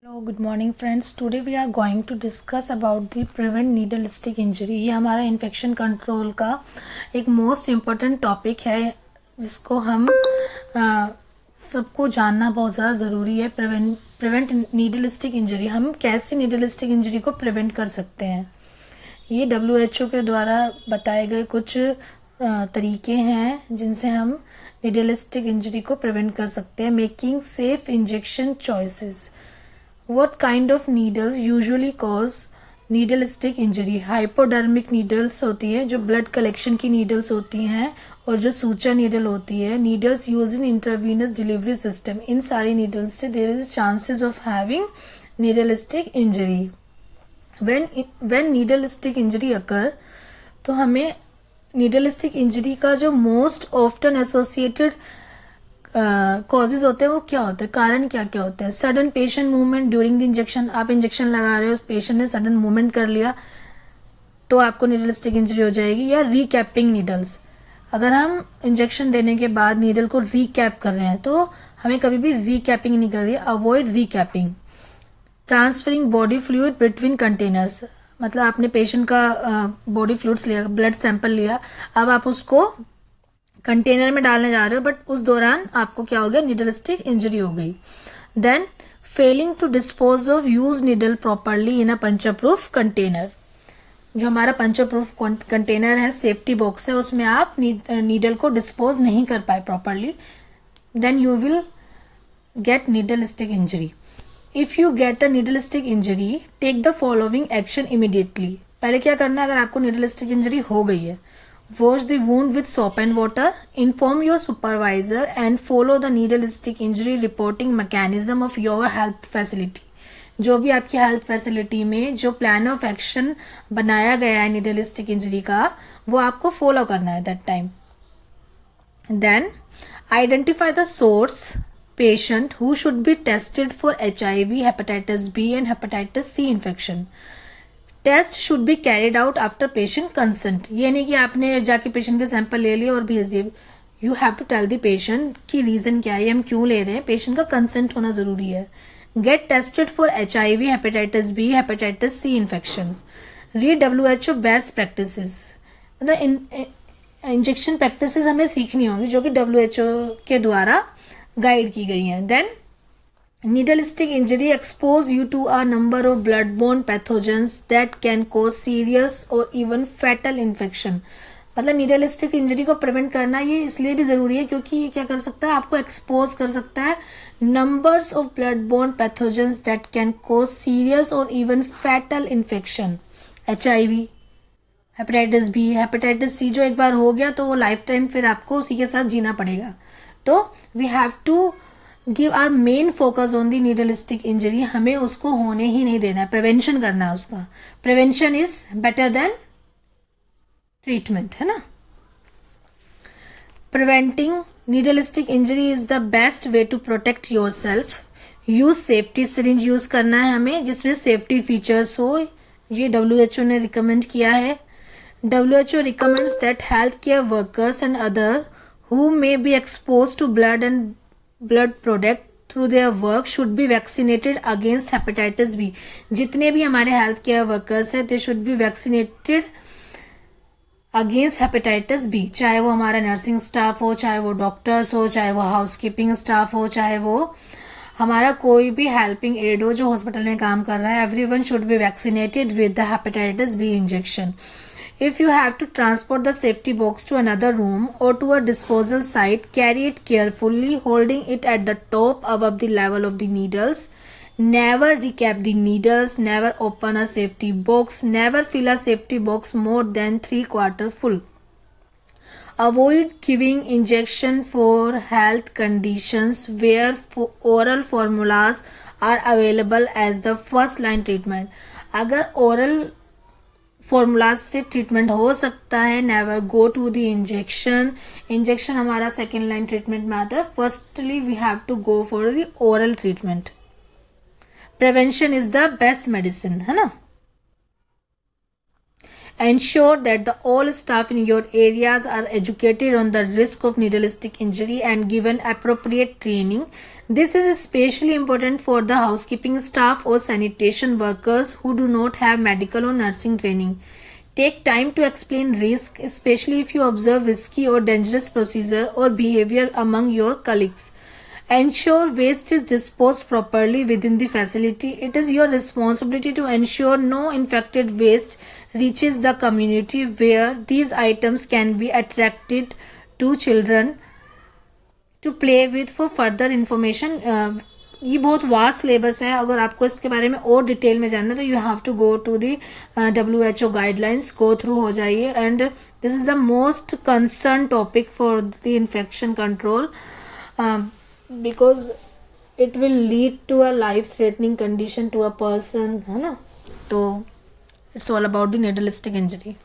Hello, good morning friends. Today we are going to discuss about the prevent needle stick injury. ये हमारा infection control का एक most important topic है जिसको हम सबको जानना बहुत ज़्यादा ज़रूरी है. Prevent needle stick injury. हम कैसे नीडल स्टिक इंजरी को प्रिवेंट कर सकते हैं, ये WHO के द्वारा बताए गए कुछ तरीके हैं जिनसे हम नीडल स्टिक इंजरी को प्रिवेंट कर सकते हैं. Making safe injection choices. What kind of needles usually cause needle stick injury? Hypodermic needles होती है जो ब्लड कलेक्शन की नीडल्स होती हैं, और जो सूचर नीडल होती है, needles use in intravenous delivery system. इन सारी नीडल्स से there is chances of having needle stick injury. When needle stick injury occur, तो हमें नीडल स्टिक इंजरी का जो मोस्ट ऑफ्टन एसोसिएटेड कॉजेज होते हैं वो क्या होते हैं, कारण क्या क्या होते हैं. Sudden patient movement during the injection. आप इंजेक्शन लगा रहे हो, पेशेंट ने सडन मूवमेंट कर लिया तो आपको नीडल स्टिक इंजरी हो जाएगी. या रीकैपिंग नीडल्स. अगर हम इंजेक्शन देने के बाद नीडल को रीकैप कर रहे हैं तो हमें कभी भी रीकैपिंग नहीं करनी है. Avoid recapping. Transferring body fluid between containers. मतलब आपने पेशेंट का बॉडी फ्लूइड्स लिया, ब्लड सैंपल लिया, अब आप उसको कंटेनर में डालने जा रहे हो, बट उस दौरान आपको क्या हो गया, नीडल स्टिक इंजरी हो गई. Then failing to dispose of use needle properly in a puncture proof container. जो हमारा पंचर प्रूफ कंटेनर है, सेफ्टी बॉक्स है, उसमें आप नीडल को डिस्पोज नहीं कर पाए properly, then you will get needle stick injury. If you get a needle stick injury, take the following action immediately. पहले क्या करना है अगर आपको नीडल स्टिक इंजरी हो गई है? Wash the wound with soap and water. Inform your supervisor and follow the needle stick injury reporting mechanism of your health facility. जो भी आपकी हेल्थ फैसिलिटी में जो प्लान ऑफ एक्शन बनाया गया है नीडल स्टिक इंजरी का, वो आपको फॉलो करना है that time. Then identify the source patient who should be tested for HIV, hepatitis B and hepatitis C infection. Test should be carried out after patient consent. ये नहीं कि आपने जाके पेशेंट के सैंपल ले लिए और भेज दिए. You have to tell the patient कि रीजन क्या है, हम क्यों ले रहे हैं. पेशेंट का कंसेंट होना जरूरी है. Get tested for HIV, hepatitis B, hepatitis C infection. Read WHO best practices. मतलब इंजेक्शन प्रैक्टिसेस हमें सीखनी होंगी जो कि WHO के द्वारा गाइड की गई हैं. Then needle stick injury expose you to a number of blood-borne pathogens that can cause serious or even fatal infection. मतलब नीडल स्टिक इंजरी को प्रिवेंट करना ये इसलिए भी ज़रूरी है क्योंकि ये क्या कर सकता है, आपको एक्सपोज कर सकता है numbers of blood borne pathogens that can cause serious और even fatal infection. HIV, hepatitis B, hepatitis C जो एक बार हो गया तो वो लाइफ टाइम फिर आपको उसी के साथ जीना पड़ेगा. तो we have to give our main focus on the needle stick injury. हमें उसको होने ही नहीं देना है, प्रिवेंशन करना है उसका. Prevention is better than treatment, है ना. Preventing needle stick injury is the best way to protect yourself. Use safety syringe use करना है हमें जिसमें सेफ्टी फीचर्स हो. ये WHO ने रिकमेंड किया है. WHO recommends that health care workers and other who may be exposed to blood and blood product through their work should be vaccinated against hepatitis B. जितने भी हमारे हेल्थ केयर वर्कर्स हैं, they should be vaccinated against hepatitis B. चाहे वो हमारा nursing staff हो, चाहे वो डॉक्टर्स हो, चाहे वो हाउसकीपिंग स्टाफ हो, चाहे वो हमारा कोई भी हेल्पिंग एड हो जो हॉस्पिटल में काम कर रहा है. everyone should be vaccinated with the hepatitis B injection. If you have to transport the safety box to another room or to a disposal site, carry it carefully, holding it at the top above the level of the needles. Never recap the needles, never open a safety box, never fill a safety box more than 3/4 full. Avoid giving injection for health conditions where oral formulas are available as the first line treatment. अगर oral formulas से treatment हो सकता है, never go to the injection. Injection हमारा second line treatment में आता है. Firstly we have to go for the oral treatment. Prevention is the best medicine, है ना. Ensure that the all staff in your areas are educated on the risk of needleistic injury and given appropriate training. This is especially important for the housekeeping staff or sanitation workers who do not have medical or nursing training. Take time to explain risk, especially if you observe risky or dangerous procedure or behavior among your colleagues. Ensure waste is disposed properly within the facility. It is your responsibility to ensure no infected waste reaches the community where these items can be attracted to children to play with. For further information, ये बहुत vast syllabus है. अगर आपको इसके बारे में और detail में जानना तो you have to go to the WHO guidelines, go through हो जाइए. And this is the most concern topic for the infection control because it will lead to a life threatening condition to a person, है ना. तो it's all about the needlestick injury.